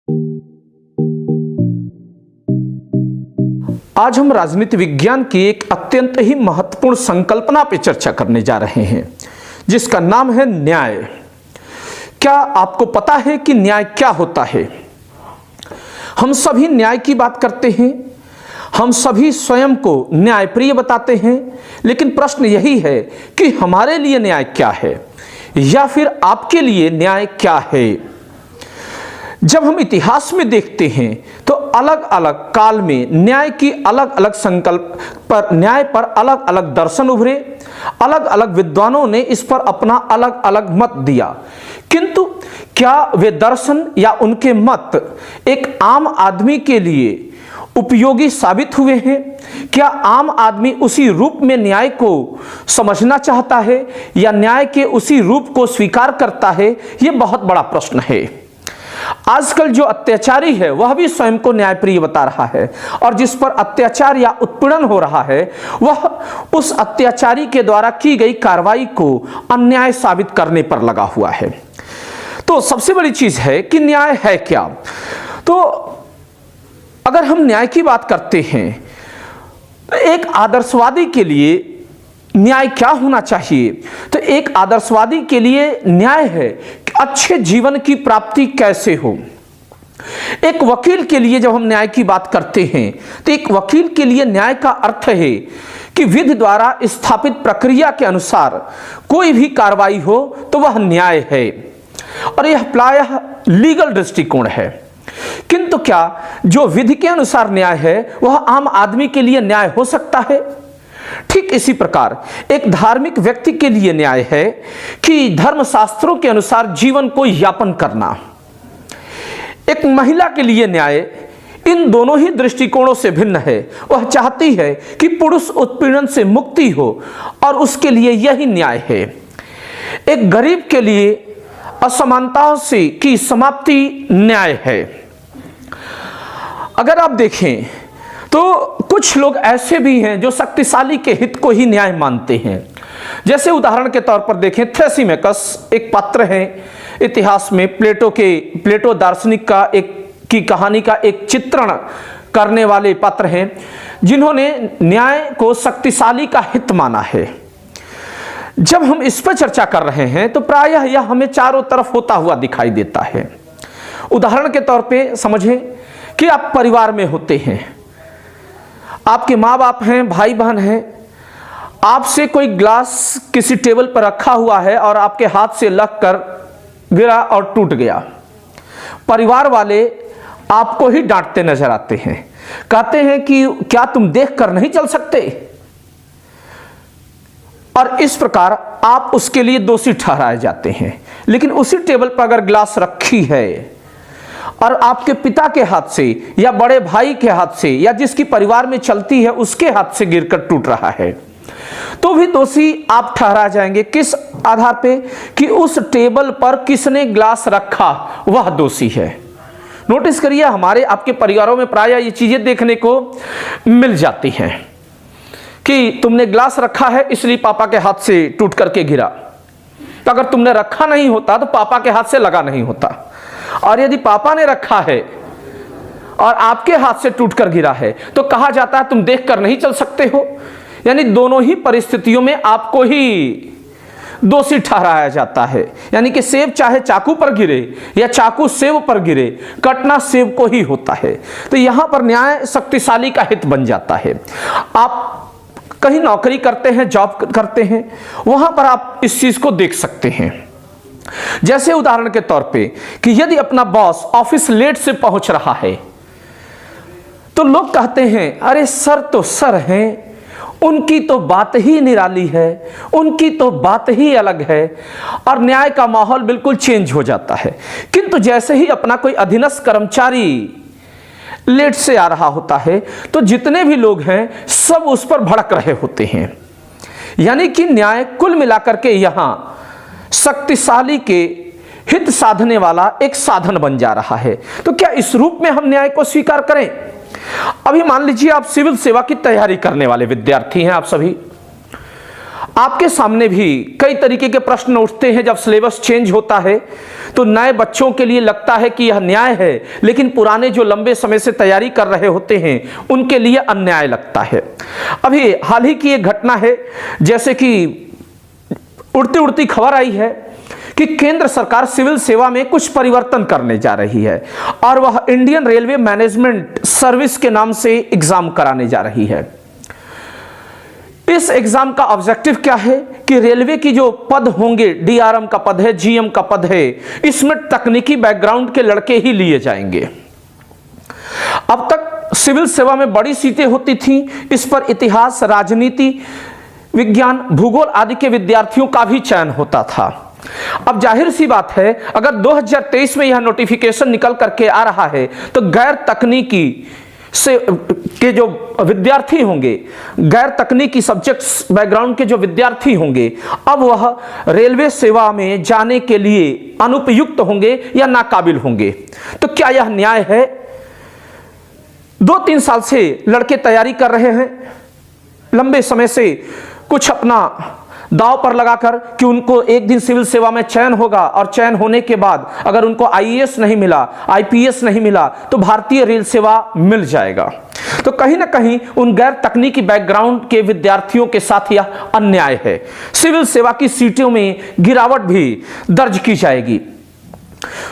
आज हम राजनीति विज्ञान की एक अत्यंत ही महत्वपूर्ण संकल्पना पर चर्चा करने जा रहे हैं, जिसका नाम है न्याय। क्या आपको पता है कि न्याय क्या होता है? हम सभी न्याय की बात करते हैं, हम सभी स्वयं को न्यायप्रिय बताते हैं, लेकिन प्रश्न यही है कि हमारे लिए न्याय क्या है, या फिर आपके लिए न्याय क्या है? जब हम इतिहास में देखते हैं तो अलग अलग काल में न्याय की अलग अलग संकल्प पर, न्याय पर अलग अलग दर्शन उभरे, अलग अलग विद्वानों ने इस पर अपना अलग अलग मत दिया। किंतु क्या वे दर्शन या उनके मत एक आम आदमी के लिए उपयोगी साबित हुए हैं? क्या आम आदमी उसी रूप में न्याय को समझना चाहता है या न्याय के उसी रूप को स्वीकार करता है? यह बहुत बड़ा प्रश्न है। आजकल जो अत्याचारी है वह भी स्वयं को न्यायप्रिय बता रहा है, और जिस पर अत्याचार या उत्पीड़न हो रहा है वह उस अत्याचारी के द्वारा की गई कार्रवाई को अन्याय साबित करने पर लगा हुआ है। तो सबसे बड़ी चीज है कि न्याय है क्या। तो अगर हम न्याय की बात करते हैं तो एक आदर्शवादी के लिए न्याय क्या होना चाहिए? तो एक आदर्शवादी के लिए न्याय है कि अच्छे जीवन की प्राप्ति कैसे हो। एक वकील के लिए जब हम न्याय की बात करते हैं तो एक वकील के लिए न्याय का अर्थ है कि विधि द्वारा स्थापित प्रक्रिया के अनुसार कोई भी कार्रवाई हो तो वह न्याय है, और यह प्रायः लीगल दृष्टिकोण है। किंतु क्या जो विधि के अनुसार न्याय है वह आम आदमी के लिए न्याय हो सकता है? ठीक इसी प्रकार एक धार्मिक व्यक्ति के लिए न्याय है कि धर्मशास्त्रों के अनुसार जीवन को यापन करना। एक महिला के लिए न्याय इन दोनों ही दृष्टिकोणों से भिन्न है। वह चाहती है कि पुरुष उत्पीड़न से मुक्ति हो, और उसके लिए यही न्याय है। एक गरीब के लिए असमानताओं से की समाप्ति न्याय है। अगर आप देखें तो कुछ लोग ऐसे भी हैं जो शक्तिशाली के हित को ही न्याय मानते हैं। जैसे उदाहरण के तौर पर देखें, थ्रेसिमेकस एक पात्र है इतिहास में, प्लेटो दार्शनिक की कहानी का एक चित्रण करने वाले पात्र हैं, जिन्होंने न्याय को शक्तिशाली का हित माना है। जब हम इस पर चर्चा कर रहे हैं तो प्रायः यह हमें चारों तरफ होता हुआ दिखाई देता है। उदाहरण के तौर पे समझें कि आप परिवार में होते हैं, आपके माँ बाप हैं, भाई बहन हैं, आपसे कोई ग्लास किसी टेबल पर रखा हुआ है और आपके हाथ से लगकर गिरा और टूट गया। परिवार वाले आपको ही डांटते नजर आते हैं, कहते हैं कि क्या तुम देख कर नहीं चल सकते, और इस प्रकार आप उसके लिए दोषी ठहराए जाते हैं। लेकिन उसी टेबल पर अगर ग्लास रखी है और आपके पिता के हाथ से या बड़े भाई के हाथ से या जिसकी परिवार में चलती है उसके हाथ से गिरकर टूट रहा है, तो भी दोषी आप ठहरा जाएंगे। किस आधार पे? कि उस टेबल पर किसने ग्लास रखा वह दोषी है। नोटिस करिए, हमारे आपके परिवारों में प्रायः ये चीजें देखने को मिल जाती हैं कि तुमने ग्लास रखा है इसलिए पापा के हाथ से टूट करके गिरा। तो अगर तुमने रखा नहीं होता तो पापा के हाथ से लगा नहीं होता, और यदि पापा ने रखा है और आपके हाथ से टूटकर गिरा है तो कहा जाता है तुम देखकर नहीं चल सकते हो। यानी दोनों ही परिस्थितियों में आपको ही दोषी ठहराया जाता है। यानी कि सेब चाहे चाकू पर गिरे या चाकू सेब पर गिरे, कटना सेब को ही होता है। तो यहां पर न्याय शक्तिशाली का हित बन जाता है। आप कहीं नौकरी करते हैं, जॉब करते हैं, वहां पर आप इस चीज को देख सकते हैं। जैसे उदाहरण के तौर पे कि यदि अपना बॉस ऑफिस लेट से पहुंच रहा है तो लोग कहते हैं अरे सर तो सर हैं, उनकी तो बात ही निराली है, उनकी तो बात ही अलग है, और न्याय का माहौल बिल्कुल चेंज हो जाता है। किंतु जैसे ही अपना कोई अधीनस्थ कर्मचारी लेट से आ रहा होता है तो जितने भी लोग हैं सब उस पर भड़क रहे होते हैं। यानी कि न्याय कुल मिलाकर के यहां शक्तिशाली के हित साधने वाला एक साधन बन जा रहा है। तो क्या इस रूप में हम न्याय को स्वीकार करें? अभी मान लीजिए आप सिविल सेवा की तैयारी करने वाले विद्यार्थी हैं, आप सभी। आपके सामने भी कई तरीके के प्रश्न उठते हैं जब सिलेबस चेंज होता है, तो नए बच्चों के लिए लगता है कि यह न्याय है, लेकिन पुराने जो लंबे समय से तैयारी कर रहे होते हैं उनके लिए अन्याय लगता है। अभी हाल ही की एक घटना है, जैसे कि उड़ती उड़ती खबर आई है कि केंद्र सरकार सिविल सेवा में कुछ परिवर्तन करने जा रही है और वह इंडियन रेलवे मैनेजमेंट सर्विस के नाम से एग्जाम कराने जा रही है। इस एग्जाम का ऑब्जेक्टिव क्या है कि रेलवे की जो पद होंगे, डीआरएम का पद है, जीएम का पद है, इसमें तकनीकी बैकग्राउंड के लड़के ही लिए जाएंगे। अब तक सिविल सेवा में बड़ी सीटें होती थीं, इस पर इतिहास, राजनीति, विज्ञान, भूगोल आदि के विद्यार्थियों का भी चयन होता था। अब जाहिर सी बात है, अगर 2023 में यह नोटिफिकेशन निकल करके आ रहा है तो गैर तकनीकी से के जो विद्यार्थी होंगे, गैर तकनीकी सब्जेक्ट्स बैकग्राउंड के जो विद्यार्थी होंगे, अब वह रेलवे सेवा में जाने के लिए अनुपयुक्त होंगे या नाकाबिल होंगे। तो क्या यह न्याय है? 2-3 साल से लड़के तैयारी कर रहे हैं, लंबे समय से कुछ अपना दांव पर लगाकर कि उनको एक दिन सिविल सेवा में चयन होगा और चयन होने के बाद अगर उनको आईएएस नहीं मिला, आईपीएस नहीं मिला तो भारतीय रेल सेवा मिल जाएगा। तो कहीं ना कहीं उन गैर तकनीकी बैकग्राउंड के विद्यार्थियों के साथ यह अन्याय है। सिविल सेवा की सीटों में गिरावट भी दर्ज की जाएगी।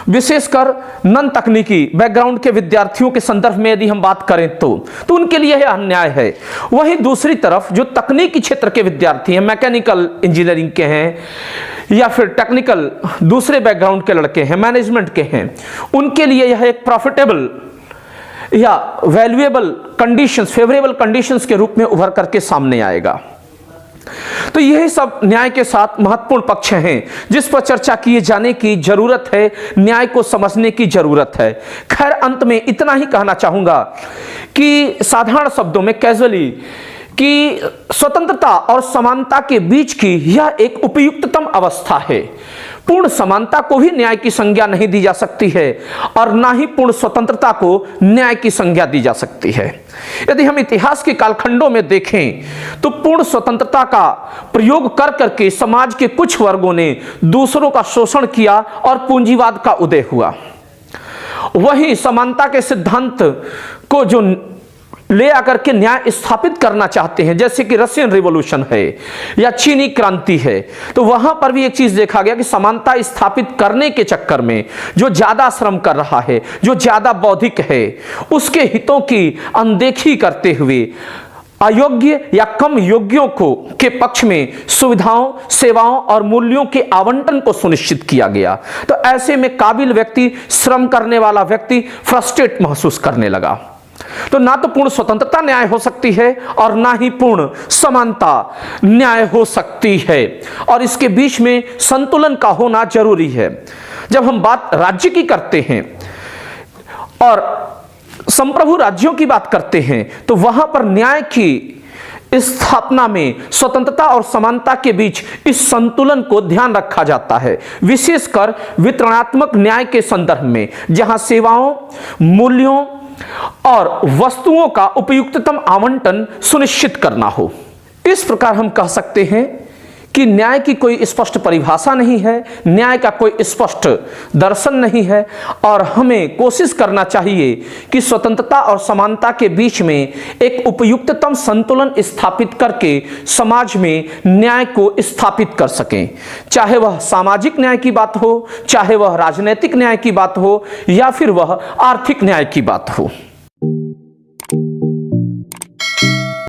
विशेषकर नॉन तकनीकी बैकग्राउंड के विद्यार्थियों के संदर्भ में यदि हम बात करें तो उनके लिए यह अन्याय है। वहीं दूसरी तरफ जो तकनीकी क्षेत्र के विद्यार्थी हैं, मैकेनिकल इंजीनियरिंग के हैं या फिर टेक्निकल दूसरे बैकग्राउंड के लड़के हैं, मैनेजमेंट के हैं, उनके लिए यह एक प्रॉफिटेबल या वैल्यूएबल कंडीशंस, फेवरेबल कंडीशंस के रूप में उभर करके सामने आएगा। तो यही सब न्याय के साथ महत्वपूर्ण पक्ष हैं जिस पर चर्चा किए जाने की जरूरत है, न्याय को समझने की जरूरत है। खैर, अंत में इतना ही कहना चाहूंगा कि साधारण शब्दों में, कैजुअली, कि स्वतंत्रता और समानता के बीच की यह एक उपयुक्ततम अवस्था है। पूर्ण समानता को भी न्याय की संज्ञा नहीं दी जा सकती है और ना ही पूर्ण स्वतंत्रता को न्याय की संज्ञा दी जा सकती है। यदि हम इतिहास के कालखंडों में देखें तो पूर्ण स्वतंत्रता का प्रयोग कर करके समाज के कुछ वर्गों ने दूसरों का शोषण किया और पूंजीवाद का उदय हुआ। वही समानता के सिद्धांत को जो ले आकर के न्याय स्थापित करना चाहते हैं, जैसे कि रशियन रिवॉल्यूशन है या चीनी क्रांति है, तो वहां पर भी एक चीज देखा गया कि समानता स्थापित करने के चक्कर में जो ज्यादा श्रम कर रहा है, जो ज्यादा बौद्धिक है, उसके हितों की अनदेखी करते हुए अयोग्य या कम योग्यों को के पक्ष में सुविधाओं, सेवाओं और मूल्यों के आवंटन को सुनिश्चित किया गया। तो ऐसे में काबिल व्यक्ति, श्रम करने वाला व्यक्ति फ्रस्ट्रेट महसूस करने लगा। तो ना तो पूर्ण स्वतंत्रता न्याय हो सकती है और ना ही पूर्ण समानता न्याय हो सकती है, और इसके बीच में संतुलन का होना जरूरी है। जब हम बात राज्य की करते हैं और संप्रभु राज्यों की बात करते हैं तो वहां पर न्याय की स्थापना में स्वतंत्रता और समानता के बीच इस संतुलन को ध्यान रखा जाता है, विशेषकर वितरणात्मक न्याय के संदर्भ में, जहां सेवाओं, मूल्यों और वस्तुओं का उपयुक्ततम आवंटन सुनिश्चित करना हो। इस प्रकार हम कह सकते हैं कि न्याय की कोई स्पष्ट परिभाषा नहीं है, न्याय का कोई स्पष्ट दर्शन नहीं है, और हमें कोशिश करना चाहिए कि स्वतंत्रता और समानता के बीच में एक उपयुक्ततम संतुलन स्थापित करके समाज में न्याय को स्थापित कर सकें। चाहे वह सामाजिक न्याय की बात हो, चाहे वह राजनीतिक न्याय की बात हो, या फिर वह आर्थिक न्याय की बात हो।